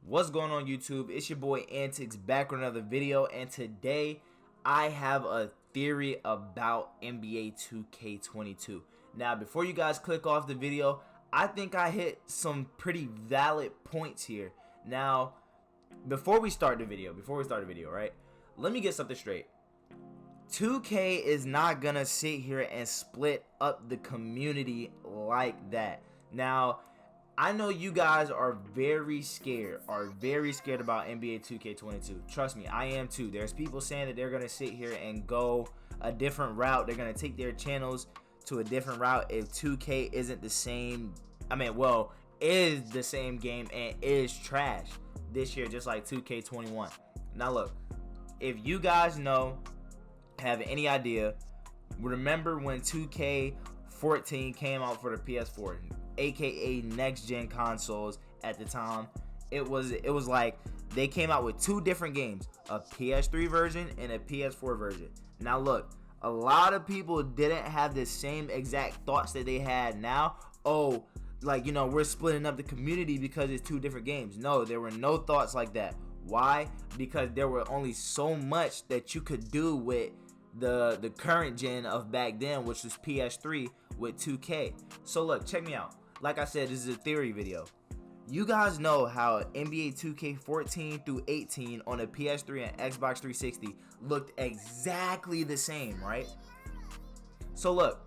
What's going on YouTube? It's your boy Antics back with another video, and today I have a theory about NBA 2K22. Now before you guys click off the video, I think I hit some pretty valid points here. Now before we start the video, right, let me get something straight. 2K is not gonna sit here and split up the community like that. Now I know you guys are very scared about NBA 2K22. Trust me, I am too. There's people saying that they're going to sit here and go a different route. They're going to take their channels to a different route if 2K isn't the same. Is the same game and is trash this year, just like 2K21. Now look, if you guys know, have any idea, remember when 2K14 came out for the PS4, aka next gen consoles at the time? It was like they came out with two different games, a PS3 version and a PS4 version. Now look, a lot of people didn't have the same exact thoughts that they had now. Oh, like, you know, we're splitting up the community because it's two different games. No, there were no thoughts like that. Why? Because there were only so much that you could do with the current gen of back then, which was PS3 with 2K. So look, check me out. Like I said, this is a theory video. You guys know how NBA 2K14 through 18 on the PS3 and Xbox 360 looked exactly the same, right? So look,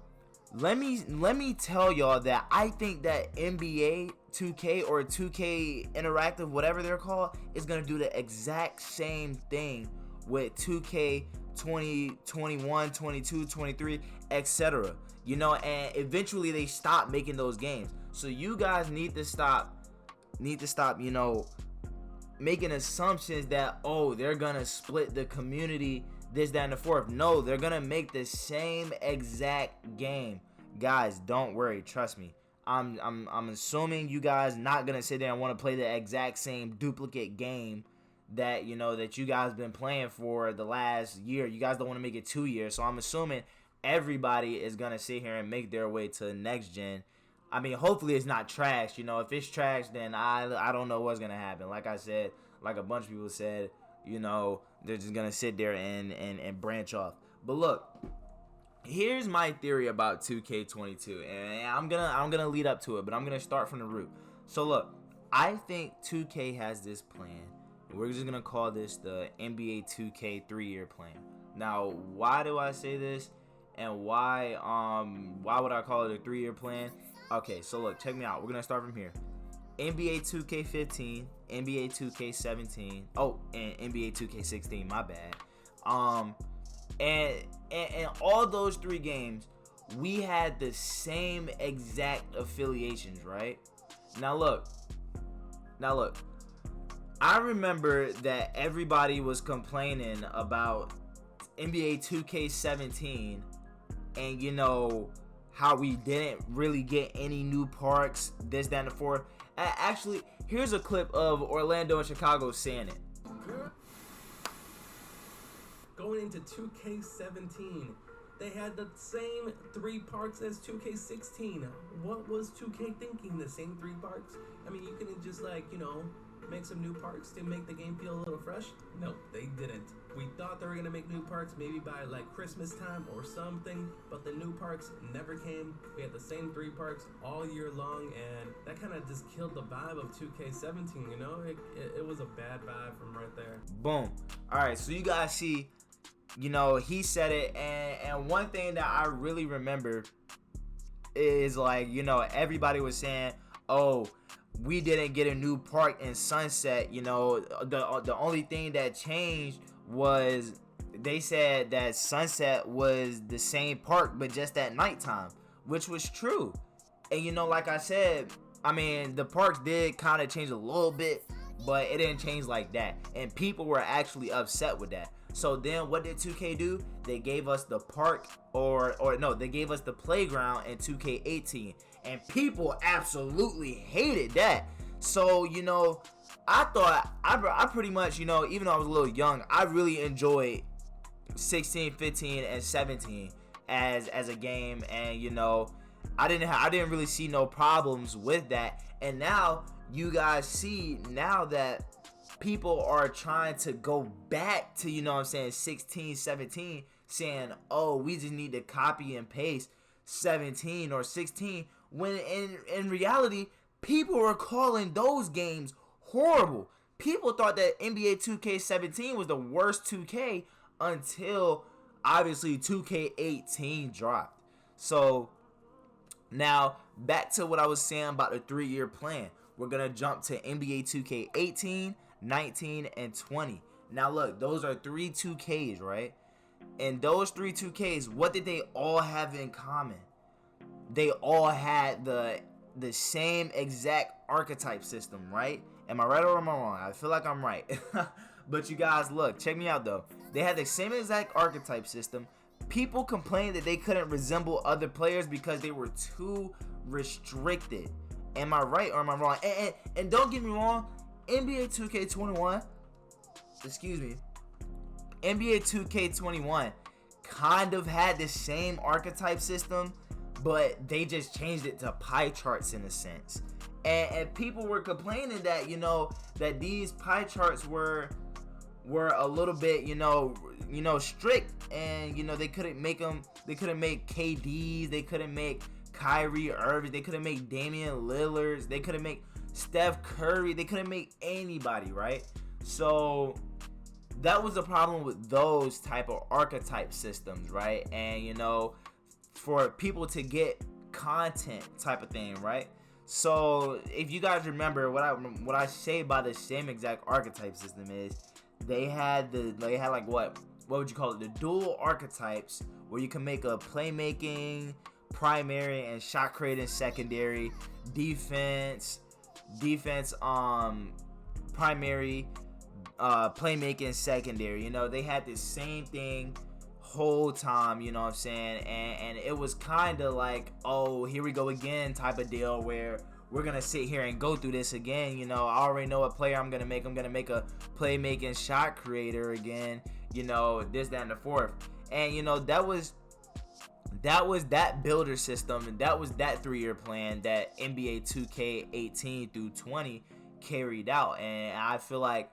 let me tell y'all that I think that NBA 2K or 2K Interactive, whatever they're called, is gonna do the exact same thing with 2K 20, 21, 22, 23, etc. You know, and eventually they stop making those games. So you guys need to stop, you know, making assumptions that, oh, they're gonna split the community, this, that, and the fourth. No, they're gonna make the same exact game. Guys, don't worry, trust me. I'm assuming you guys not gonna sit there and want to play the exact same duplicate game that, you know, that you guys been playing for the last year. You guys don't want to make it 2 years. So I'm assuming everybody is gonna sit here and make their way to next gen. I mean, hopefully it's not trash. You know, if it's trash, then I don't know what's gonna happen. Like I said, like a bunch of people said, you know, they're just gonna sit there and branch off. But look, here's my theory about 2K22, and I'm gonna lead up to it, but I'm gonna start from the root. So look, I think 2K has this plan. We're just gonna call this the NBA 2K 3-year plan. Now, why do I say this, and why would I call it a 3-year plan? Okay, so look, check me out. We're gonna start from here. NBA 2K15, NBA 2K17, oh, and NBA 2K16. My bad. And all those three games, we had the same exact affiliations, right? Now look. I remember that everybody was complaining about NBA 2K17 and, you know, how we didn't really get any new parks, this, that, and the fourth. Actually, here's a clip of Orlando and Chicago saying it. Going into 2K17, they had the same 3 parks as 2K16. What was 2K thinking? The same 3 parks? I mean, you couldn't just, like, you know, make some new parks to make the game feel a little fresh? No, they didn't. We thought they were gonna make new parks maybe by like Christmas time or something, but the new parks never came. We had the same 3 parks all year long, and that kind of just killed the vibe of 2K17, you know? It was a bad vibe from right there. Boom. Alright, so you guys see, you know, he said it, and one thing that I really remember is, like, you know, everybody was saying, oh, we didn't get a new park in Sunset. You know, the only thing that changed was they said that Sunset was the same park but just at nighttime, which was true. And, you know, like I said, I mean, the parks did kind of change a little bit, but it didn't change like that, and people were actually upset with that. So then what did 2K do? They gave us the park, or no, they gave us the playground in 2K18, and people absolutely hated that. So, you know, I thought I pretty much, you know, even though I was a little young, I really enjoyed 16, 15, and 17 as a game, and, you know, I didn't really see no problems with that. And now you guys see now that people are trying to go back to, you know what I'm saying, 16, 17, saying, oh, we just need to copy and paste 17 or 16, when in reality, people were calling those games horrible. People thought that NBA 2K17 was the worst 2K until, obviously, 2K18 dropped. So, now, back to what I was saying about the 3-year plan. We're going to jump to NBA 2K18, 19, and 20. Now, look, those are 3 2Ks, right? And those 3 2Ks, what did they all have in common? They all had the same exact archetype system, right? Am I right or am I wrong? I feel like I'm right. But you guys, look, check me out, though. They had the same exact archetype system. People complained that they couldn't resemble other players because they were too restricted. Am I right or am I wrong? And don't get me wrong, NBA 2K21, NBA 2K21 kind of had the same archetype system, but they just changed it to pie charts in a sense. And people were complaining that, you know, that these pie charts were a little bit, you know, strict, and, you know, they couldn't make KDs, they couldn't make Kyrie Irving, they couldn't make Damian Lillards, they couldn't make Steph Curry, they couldn't make anybody, right? So that was the problem with those type of archetype systems, right? And, you know, for people to get content type of thing, right? So if you guys remember, what I say by the same exact archetype system is they had like what would you call it? The dual archetypes, where you can make a playmaking primary and shot creating secondary, defense primary, playmaking secondary. You know, they had the same thing whole time, you know what I'm saying? And it was kind of like, oh, here we go again type of deal, where we're gonna sit here and go through this again. You know, I already know what player I'm gonna make a playmaking shot creator again, you know, this, that, and the fourth. And, you know, that was that builder system, and that was that 3-year plan that NBA 2K18 through 20 carried out. And I feel like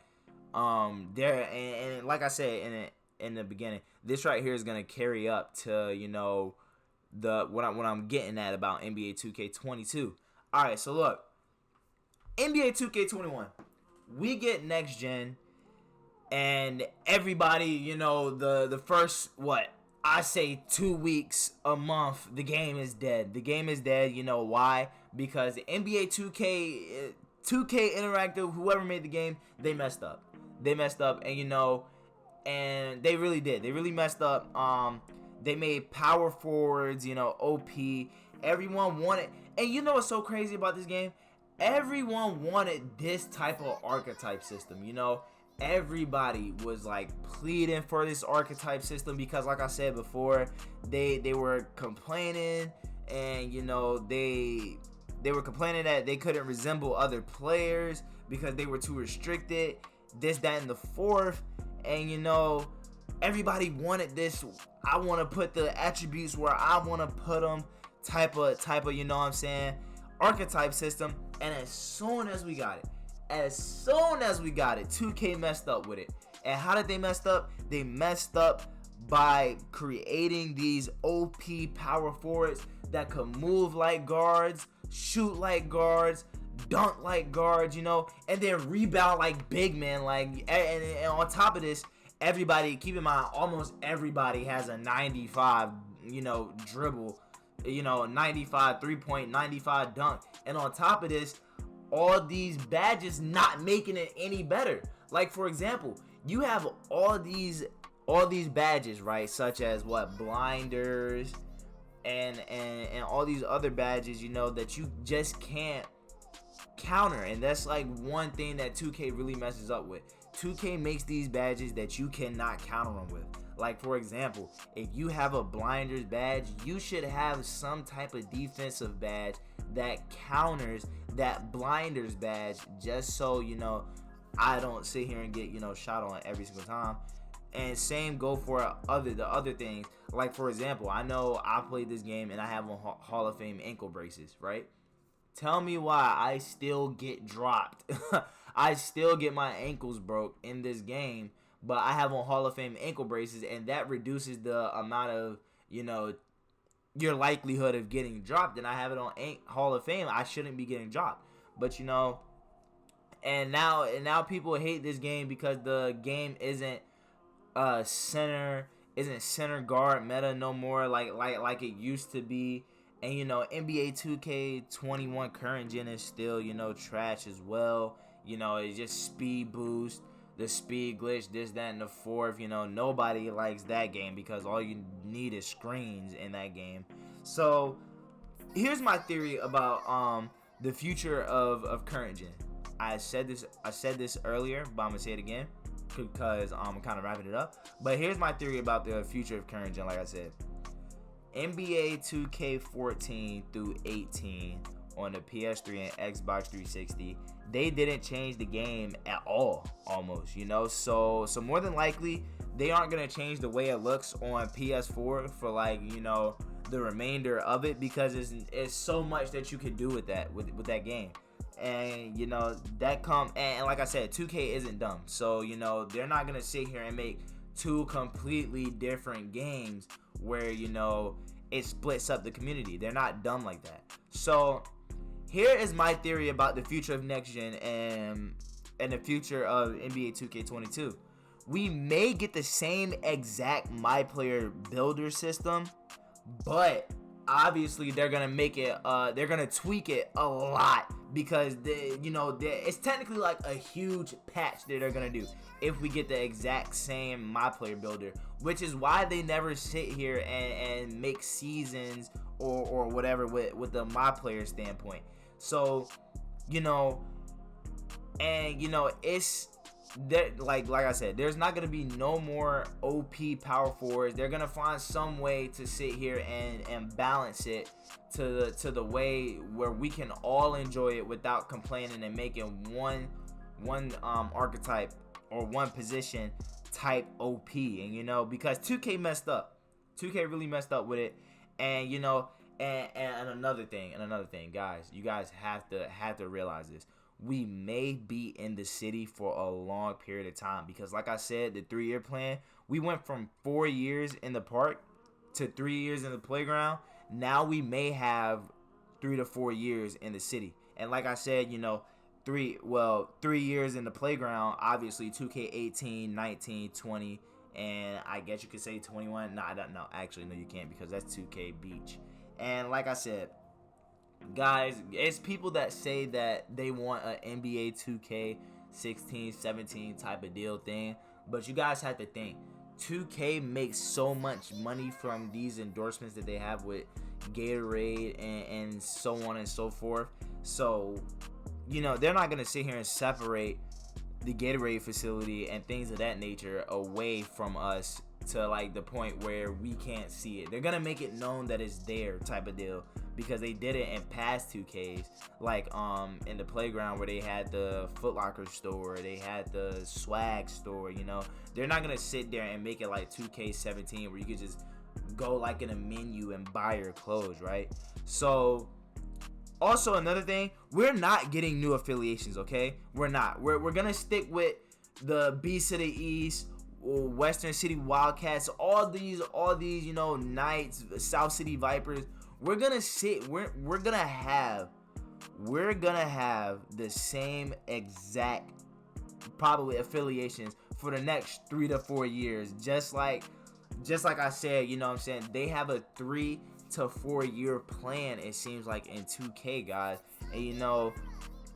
and like I said in the beginning, this right here is gonna carry up to, you know, what I'm getting at about NBA 2K22. All right, so look, NBA 2K21, we get next gen, and everybody, you know, the first, what I say, 2 weeks, a month, the game is dead. The game is dead. You know why? Because the NBA 2K Interactive, whoever made the game, they messed up. And, you know, and they really did. They really messed up. They made power forwards, you know, OP. Everyone wanted, and you know what's so crazy about this game? Everyone wanted this type of archetype system, you know? Everybody was like pleading for this archetype system because, like I said before, they were complaining, and, you know, they were complaining that they couldn't resemble other players because they were too restricted, this, that, and the fourth. And, you know, everybody wanted this, I want to put the attributes where I want to put them type of, you know what I'm saying, archetype system. And as soon as we got it, 2K messed up with it. And how did they mess up? They messed up by creating these OP power forwards that could move like guards, shoot like guards, dunk like guards, you know, and then rebound like big men. Like, and on top of this, everybody, keep in mind, almost everybody has a 95, you know, dribble, you know, 95 3-point, 95 dunk. And on top of this, all these badges not making it any better. Like, for example, you have all these badges, right? Such as what, blinders and all these other badges, you know, that you just can't counter. And that's like one thing that 2K really messes up with. 2K makes these badges that you cannot counter them with. Like, for example, if you have a blinders badge, you should have some type of defensive badge that counters that blinders badge, just so, you know, I don't sit here and get, you know, shot on every single time. And same go for the other things. Like, for example, I know I played this game and I have on Hall of Fame ankle braces, right? Tell me why I still get dropped. I still get my ankles broke in this game, but I have on Hall of Fame ankle braces, and that reduces the amount of, your likelihood of getting dropped. And I have it on Hall of Fame. I shouldn't be getting dropped. But, and now people hate this game because the game isn't center guard meta no more like it used to be. And NBA 2K21 current gen is still trash as well. It's just speed boost, the speed glitch, this, that, and the fourth. Nobody likes that game because all you need is screens in that game. So here's my theory about the future of current gen. I said this earlier, but I'm gonna say it again because I'm kind of wrapping it up. But here's my theory about the future of current gen. Like I said, NBA 2K14 through 18 on the PS3 and Xbox 360, they didn't change the game at all, almost, so more than likely they aren't going to change the way it looks on PS4 for the remainder of it, because it's so much that you could do with that game. And and like I said, 2K isn't dumb, so they're not going to sit here and make two completely different games where it splits up the community. They're not dumb like that. So here is my theory about the future of next gen and the future of NBA 2K22. We may get the same exact My Player builder system, but obviously they're gonna make it they're gonna tweak it a lot, because it's technically like a huge patch that they're gonna do if we get the exact same My Player builder, which is why they never sit here and make seasons or whatever with the My Player standpoint. So it's that, like I said, there's not gonna be no more OP power forwards. They're gonna find some way to sit here and balance it to the way where we can all enjoy it without complaining, and making one archetype or one position type OP. And because 2K messed up. 2K really messed up with it. And and another thing, guys, you guys have to realize this. We may be in the city for a long period of time, because like I said, the 3-year plan, we went from 4 years in the park to 3 years in the playground. Now we may have 3 to 4 years in the city. And like I said, 3 years in the playground, obviously 2K18, 19, 20, and I guess you could say 21. No, I don't know. Actually, no, you can't, because that's 2K Beach. And like I said, guys, it's people that say that they want an NBA 2K 16, 17 type of deal thing, but you guys have to think, 2K makes so much money from these endorsements that they have with Gatorade and so on and so forth. So they're not gonna sit here and separate the Gatorade facility and things of that nature away from us to the point where we can't see it. They're gonna make it known that it's there type of deal, because they did it in past 2Ks, in the playground where they had the Foot Locker store, they had the swag store. They're not gonna sit there and make it like 2K17 where you could just go in a menu and buy your clothes, right? So also another thing, we're not getting new affiliations, okay? We're not. We're gonna stick with the Beast of the East, Western City Wildcats, all these Knights, South City Vipers. We're gonna have the same exact probably affiliations for the next 3 to 4 years, just like I said. What I'm saying, they have a 3 to 4 year plan, it seems like, in 2K, guys. And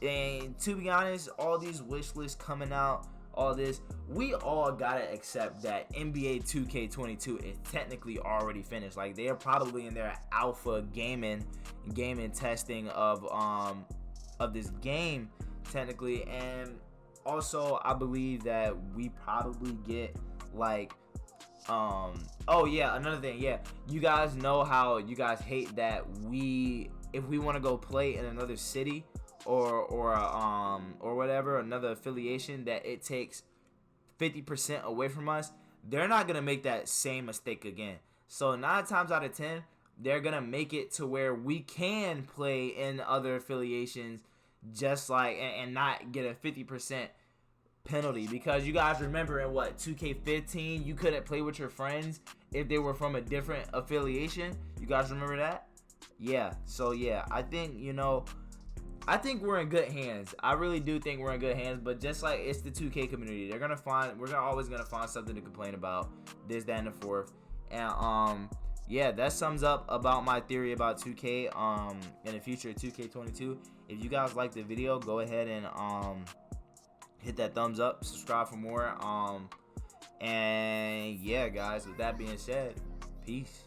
and to be honest, all these wish lists coming out, all this, we all gotta accept that NBA 2K22 is technically already finished. They are probably in their alpha gaming testing of this game technically. And also I believe that we probably get oh yeah, another thing, yeah, you guys know how you guys hate that if we want to go play in another city or whatever, another affiliation, that it takes 50% away from us. They're not gonna make that same mistake again. So 9 times out of 10, they're gonna make it to where we can play in other affiliations, just like and not get a 50% penalty. Because you guys remember in 2K15, you couldn't play with your friends if they were from a different affiliation. You guys remember that? Yeah. So yeah, I think we're in good hands. I really do think we're in good hands. But just like it's the 2K community, we're always gonna find something to complain about, this, that, and the fourth. And yeah, that sums up about my theory about 2K in the future of 2K22. If you guys like the video, go ahead and hit that thumbs up, subscribe for more. And yeah, guys, with that being said, peace.